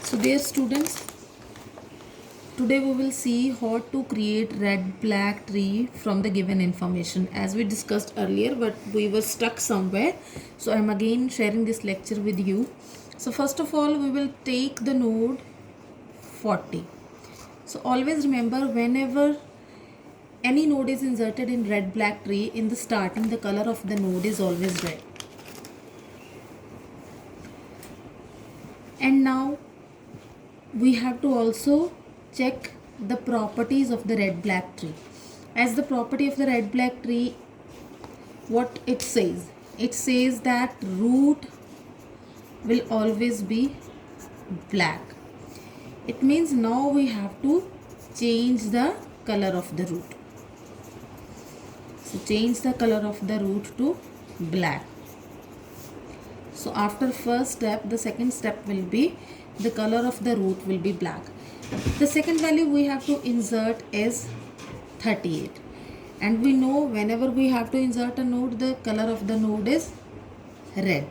So dear students, today we will see how to create red black tree from the given information. As we discussed earlier, but we were stuck somewhere, so I am again sharing this lecture with you. So first of all, we will take the node 40. So always remember, whenever any node is inserted in red black tree, in the starting the color of the node is always red. And now we have to also check the properties of the red black tree. As the property of the red black tree, what it says that root will always be black. It means now we have to change the color of the root. So change the color of the root to black. So after first step, the second step will be the color of the root will be black. The second value we have to insert is 38. And we know whenever we have to insert a node, the color of the node is red.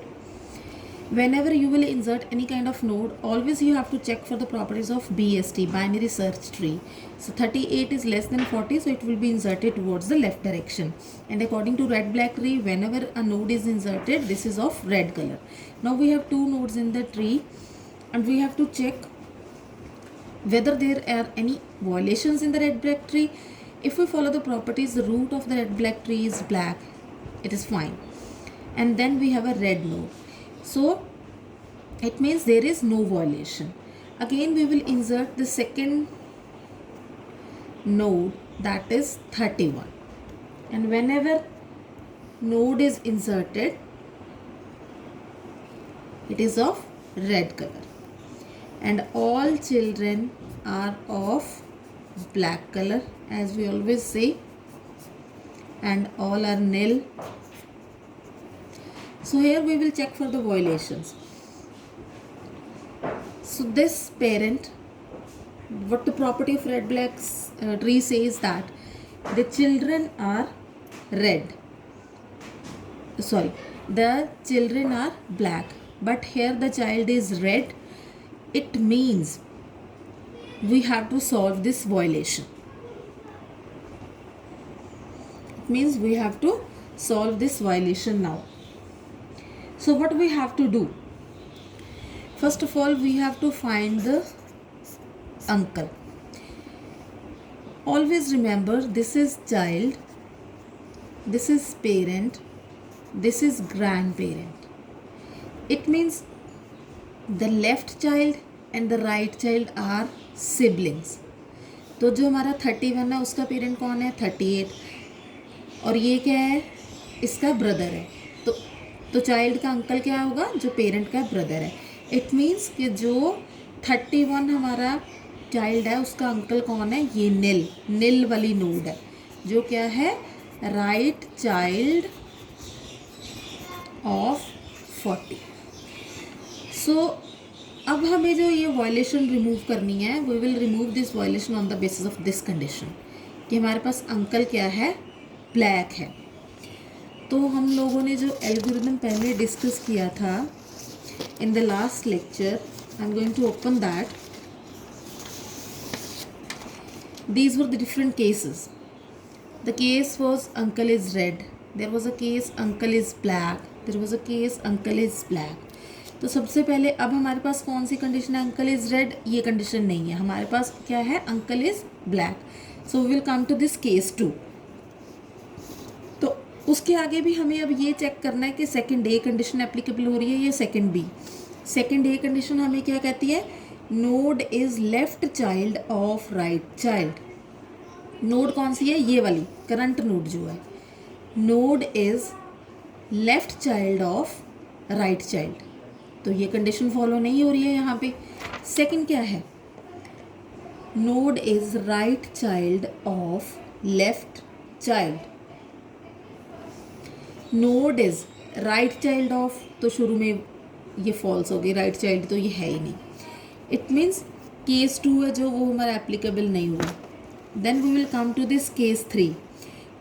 Whenever you will insert any kind of node, always you have to check for the properties of BST, binary search tree. So 38 is less than 40, so it will be inserted towards the left direction. And according to red black tree, whenever a node is inserted, this is of red color. Now we have two nodes in the tree, and we have to check whether there are any violations in the red black tree. If we follow the properties, the root of the red black tree is black, it is fine. And then we have a red node. So it means there is no violation. Again we will insert the second node, that is 31. And whenever node is inserted, it is of red color. And all children are of black color, as we always say, and all are nil. So here we will check for the violations. So this parent, what the property of red black tree says that the children are red. The children are black, but here the child is red. It means we have to solve this violation. It means we have to solve this violation now. So what we have to do? First of all, we have to find the uncle. Always remember, this is child, this is parent, this is grandparent. It means the left child and the right child are siblings. तो जो हमारा 31 है उसका parent कौन है? 38. और ये क्या है? इसका ब्रदर है. तो चाइल्ड का अंकल क्या होगा? जो पेरेंट का ब्रदर है. इट मीन्स कि जो 31 हमारा चाइल्ड है उसका अंकल कौन है? ये नील वाली नोड है, जो क्या है? Right child of 40. सो अब हमें जो ये वायलेशन रिमूव करनी है, we will remove this violation on the basis of this condition कि हमारे पास अंकल क्या है? ब्लैक है. तो हम लोगों ने जो एल्गोरिथम पहले डिस्कस किया था in the last lecture, I am going to open that. These were the different cases. The case was uncle is red. There was a case uncle is black. There was a case uncle is black. तो सबसे पहले अब हमारे पास कौन सी condition है? Uncle is red. ये कंडीशन नहीं है. हमारे पास क्या है? Uncle is black. So we will come to this case 2. तो उसके आगे भी हमें अब ये चेक करना है कि सेकंड ए कंडीशन एप्लीकेबल हो रही है या second B. Second A condition हमें क्या कहती है? Node is left child of right child. Node कौन सी है? ये वाली करंट नोड जो है. Node is left child of right child. तो ये कंडीशन फॉलो नहीं हो रही है यहाँ पे. सेकंड क्या है? Node is right child of left child. Node is right child of, तो शुरू में ये फॉल्स हो गई, राइट चाइल्ड तो ये है ही नहीं. इट मीन्स केस 2 है जो, वो हमारा एप्लीकेबल नहीं हुआ. Then we will come to this case 3.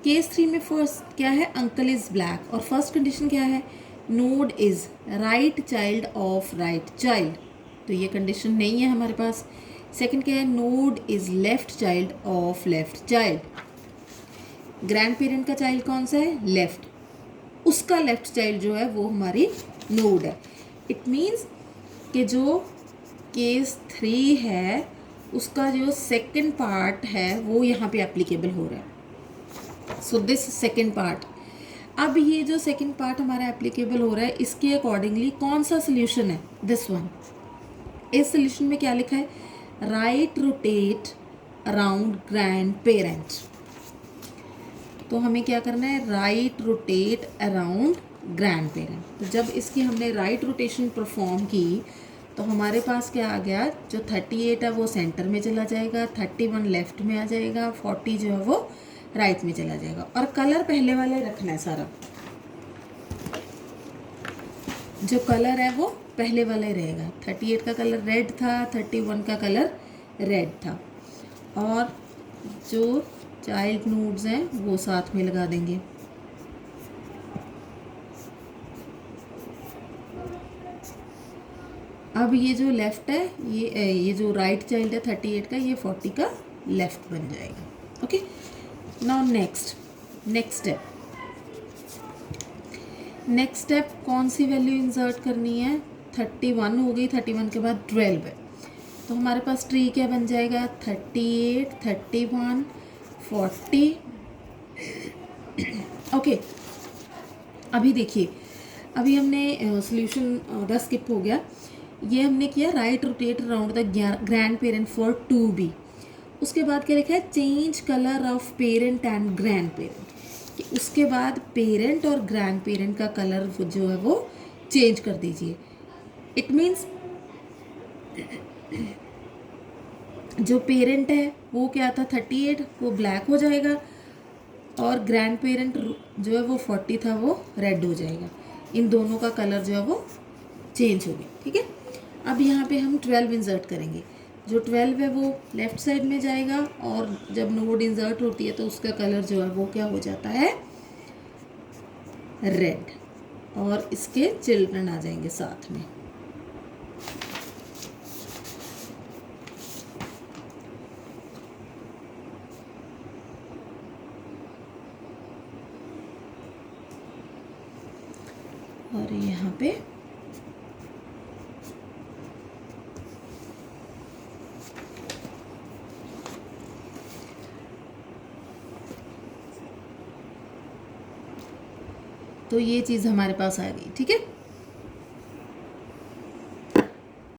Case 3 में फर्स्ट क्या है? Uncle is black. और फर्स्ट कंडीशन क्या है? Node is right child of right child. तो ये कंडीशन नहीं है हमारे पास। सेकंड क्या है, node is left child of left child. Grand parent का चाइल्ड कौन सा है, लेफ्ट, उसका लेफ्ट चाइल्ड जो है वो हमारी नोड है। इट मीन्स कि जो केस 3 है उसका जो सेकंड पार्ट है वो यहाँ पे एप्लीकेबल हो रहा है। सो दिस सेकंड पार्ट, अब ये जो सेकंड पार्ट हमारा एप्लीकेबल हो रहा है इसके अकॉर्डिंगली कौन सा सोल्यूशन है, दिस वन। इस सोल्यूशन में क्या लिखा है, right rotate around grand parent. तो हमें क्या करना है, right rotate around grand parent. तो जब इसकी हमने राइट रोटेशन परफॉर्म की तो हमारे पास क्या आ गया, जो 38 है वो सेंटर में चला जाएगा, 31 लेफ्ट में आ जाएगा, 40 जो है वो राइट में चला जाएगा। और कलर पहले वाले रखना है सारा, जो कलर है वो पहले वाला ही रहेगा। 38 का कलर रेड था, 31 का कलर रेड था, और जो चाइल्ड नोड्स हैं वो साथ में लगा देंगे। अब ये जो लेफ़्ट है, ये जो राइट चाइल्ड है 38 का, ये 40 का लेफ़्ट बन जाएगा। ओके, नाउ नेक्स्ट स्टेप कौन सी वैल्यू इंसर्ट करनी है, 31 हो गई, 31 के बाद 12 है। तो हमारे पास ट्री क्या बन जाएगा, 38, 31, 40। ओके, अभी देखिए, अभी हमने सोल्यूशन आधा स्किप हो गया। ये हमने किया right rotate around the grand parent for 2b। उसके बाद क्या लिखा है, change colour of parent and grand parent, कि उसके बाद पेरेंट और ग्रैंड पेरेंट का कलर जो है वो चेंज कर दीजिए। इट मीन्स जो पेरेंट है वो क्या था 38, वो ब्लैक हो जाएगा, और ग्रैंड पेरेंट जो है वो 40 था वो रेड हो जाएगा। इन दोनों का कलर जो है वो चेंज हो गया। ठीक है, अब यहाँ पे हम 12 इंसर्ट करेंगे। जो 12 है वो लेफ़्ट साइड में जाएगा, और जब नोड इंसर्ट होती है तो उसका कलर जो है वो क्या हो जाता है, रेड, और इसके चिल्ड्रन आ जाएंगे साथ में। और यहाँ पे तो ये चीज़ हमारे पास आ गई। ठीक है,